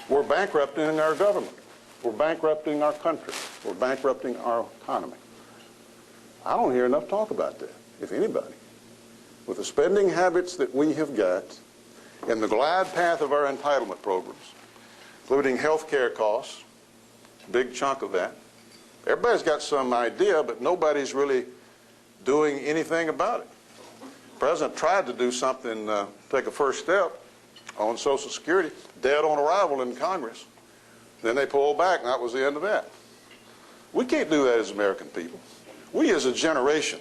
we're bankrupting our government. We're bankrupting our country. We're bankrupting our economy. I don't hear enough talk about that, if anybody. With the spending habits that we have got and the glide path of our entitlement programs, including health care costs, big chunk of that. Everybody's got some idea, but nobody's really doing anything about it. The President tried to do something, take a first step on Social Security, dead on arrival in Congress. Then they pulled back, and that was the end of that. We can't do that as American people. We as a generation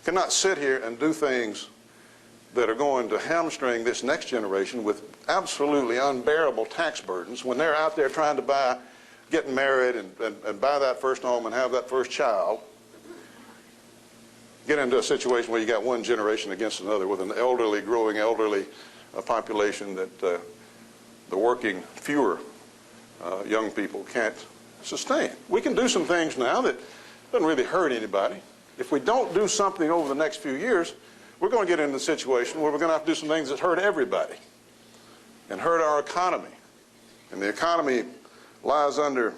cannot sit here and do things that are going to hamstring this next generation with absolutely unbearable tax burdens when they're out there trying to getting married and buy that first home and have that first child. Get into a situation where you got one generation against another with an growing elderly population that the working fewer young people can't sustain. We can do some things now that doesn't really hurt anybody. If we don't do something over the next few years, we're going to get into a situation where we're going to have to do some things that hurt everybody and hurt our economy. And the economy lies under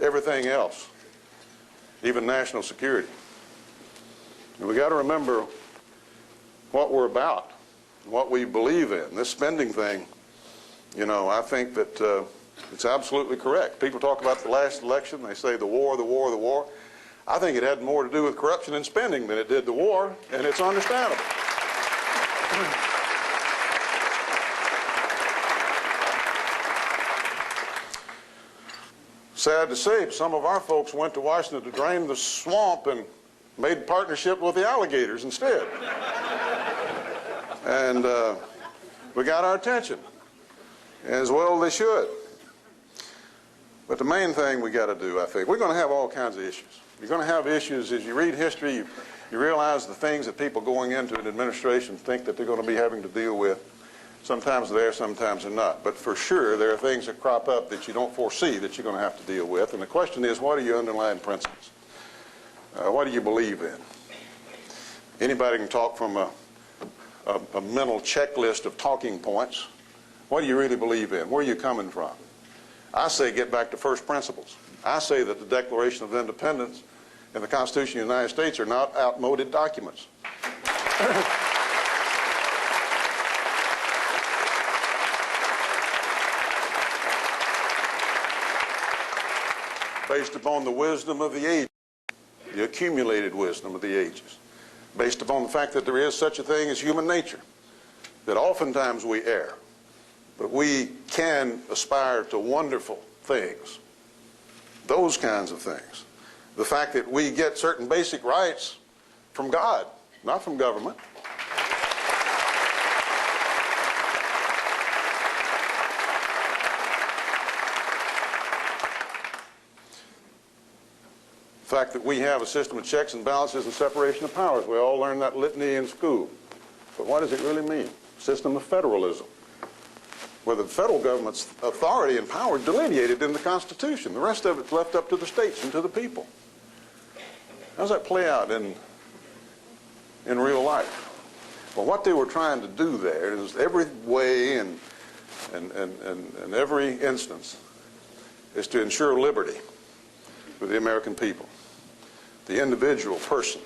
everything else, even national security. And we got to remember what we're about, what we believe in. This spending thing, you know, I think that it's absolutely correct. People talk about the last election. They say the war, the war, the war. I think it had more to do with corruption and spending than it did the war, and it's understandable. Sad to say, some of our folks went to Washington to drain the swamp and made partnership with the alligators instead. And we got our attention, as well they should. But the main thing we got to do, I think, we're going to have all kinds of issues. You're going to have issues as you read history. You realize the things that people going into an administration think that they're going to be having to deal with. Sometimes they're there, sometimes they're not. But for sure, there are things that crop up that you don't foresee that you're going to have to deal with. And the question is, what are your underlying principles? What do you believe in? Anybody can talk from a mental checklist of talking points. What do you really believe in? Where are you coming from? I say get back to first principles. I say that the Declaration of Independence and the Constitution of the United States are not outmoded documents. Based upon the wisdom of the ages, the accumulated wisdom of the ages, based upon the fact that there is such a thing as human nature, that oftentimes we err, but we can aspire to wonderful things. Those kinds of things. The fact that we get certain basic rights from God, not from government. The fact that we have a system of checks and balances and separation of powers. We all learned that litany in school. But what does it really mean? System of federalism, where the federal government's authority and power delineated in the Constitution. The rest of it's left up to the states and to the people. How does that play out in real life? Well, what they were trying to do there is every way and every instance is to ensure liberty for the American people, the individual person.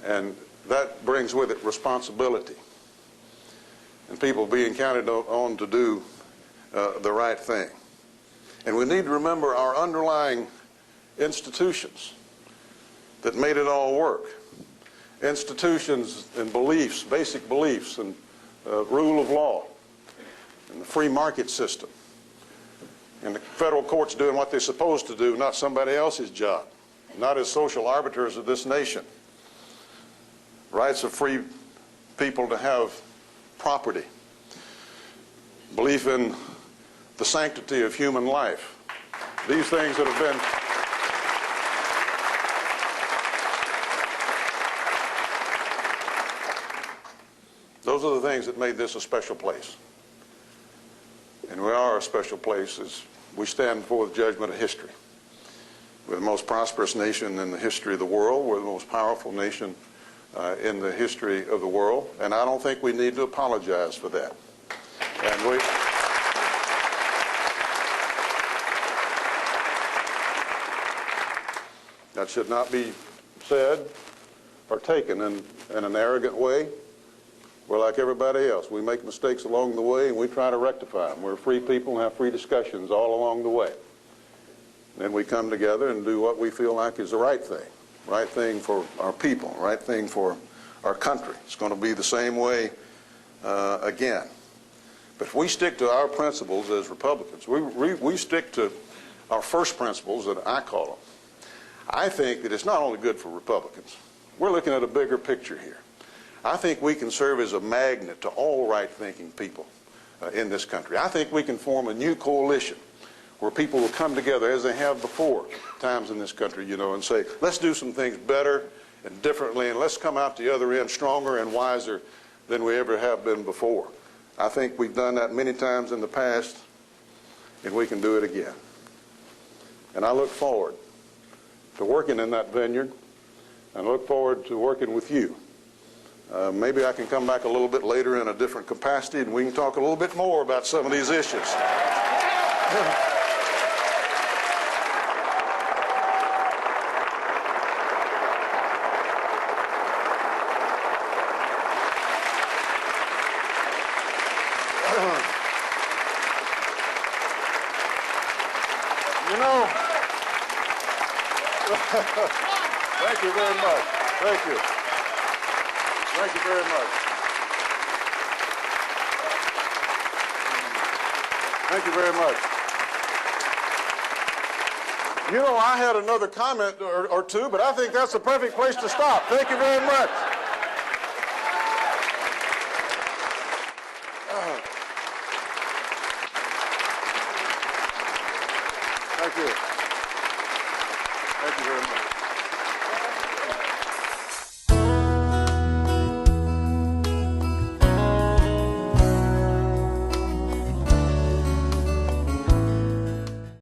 And that brings with it responsibility. And people being counted on to do the right thing. And we need to remember our underlying institutions that made it all work. Institutions and beliefs, basic beliefs, and rule of law, and the free market system. And the federal courts doing what they're supposed to do, not somebody else's job, not as social arbiters of this nation. Rights of free people to have property, belief in the sanctity of human life. These things that have been those are the things that made this a special place. And we are a special place as we stand before the judgment of history. We're the most prosperous nation in the history of the world. We're the most powerful nation in the history of the world, and I don't think we need to apologize for that. And That should not be said or taken in an arrogant way. We're like everybody else. We make mistakes along the way, and we try to rectify them. We're free people and have free discussions all along the way. Then we come together and do what we feel like is the right thing for our people, right thing for our country. It's going to be the same way again. But if we stick to our principles as Republicans, we stick to our first principles that I call them, I think that it's not only good for Republicans. We're looking at a bigger picture here. I think we can serve as a magnet to all right-thinking people in this country. I think we can form a new coalition where people will come together as they have before times in this country, you know, and say, let's do some things better and differently, and let's come out the other end stronger and wiser than we ever have been before. I think we've done that many times in the past, and we can do it again. And I look forward to working in that vineyard, and look forward to working with you. Maybe I can come back a little bit later in a different capacity, and we can talk a little bit more about some of these issues. You know, thank you very much. Thank you. Thank you very much. Thank you very much. You know, I had another comment or two, but I think that's the perfect place to stop. Thank you very much. Thank you. Thank you very much.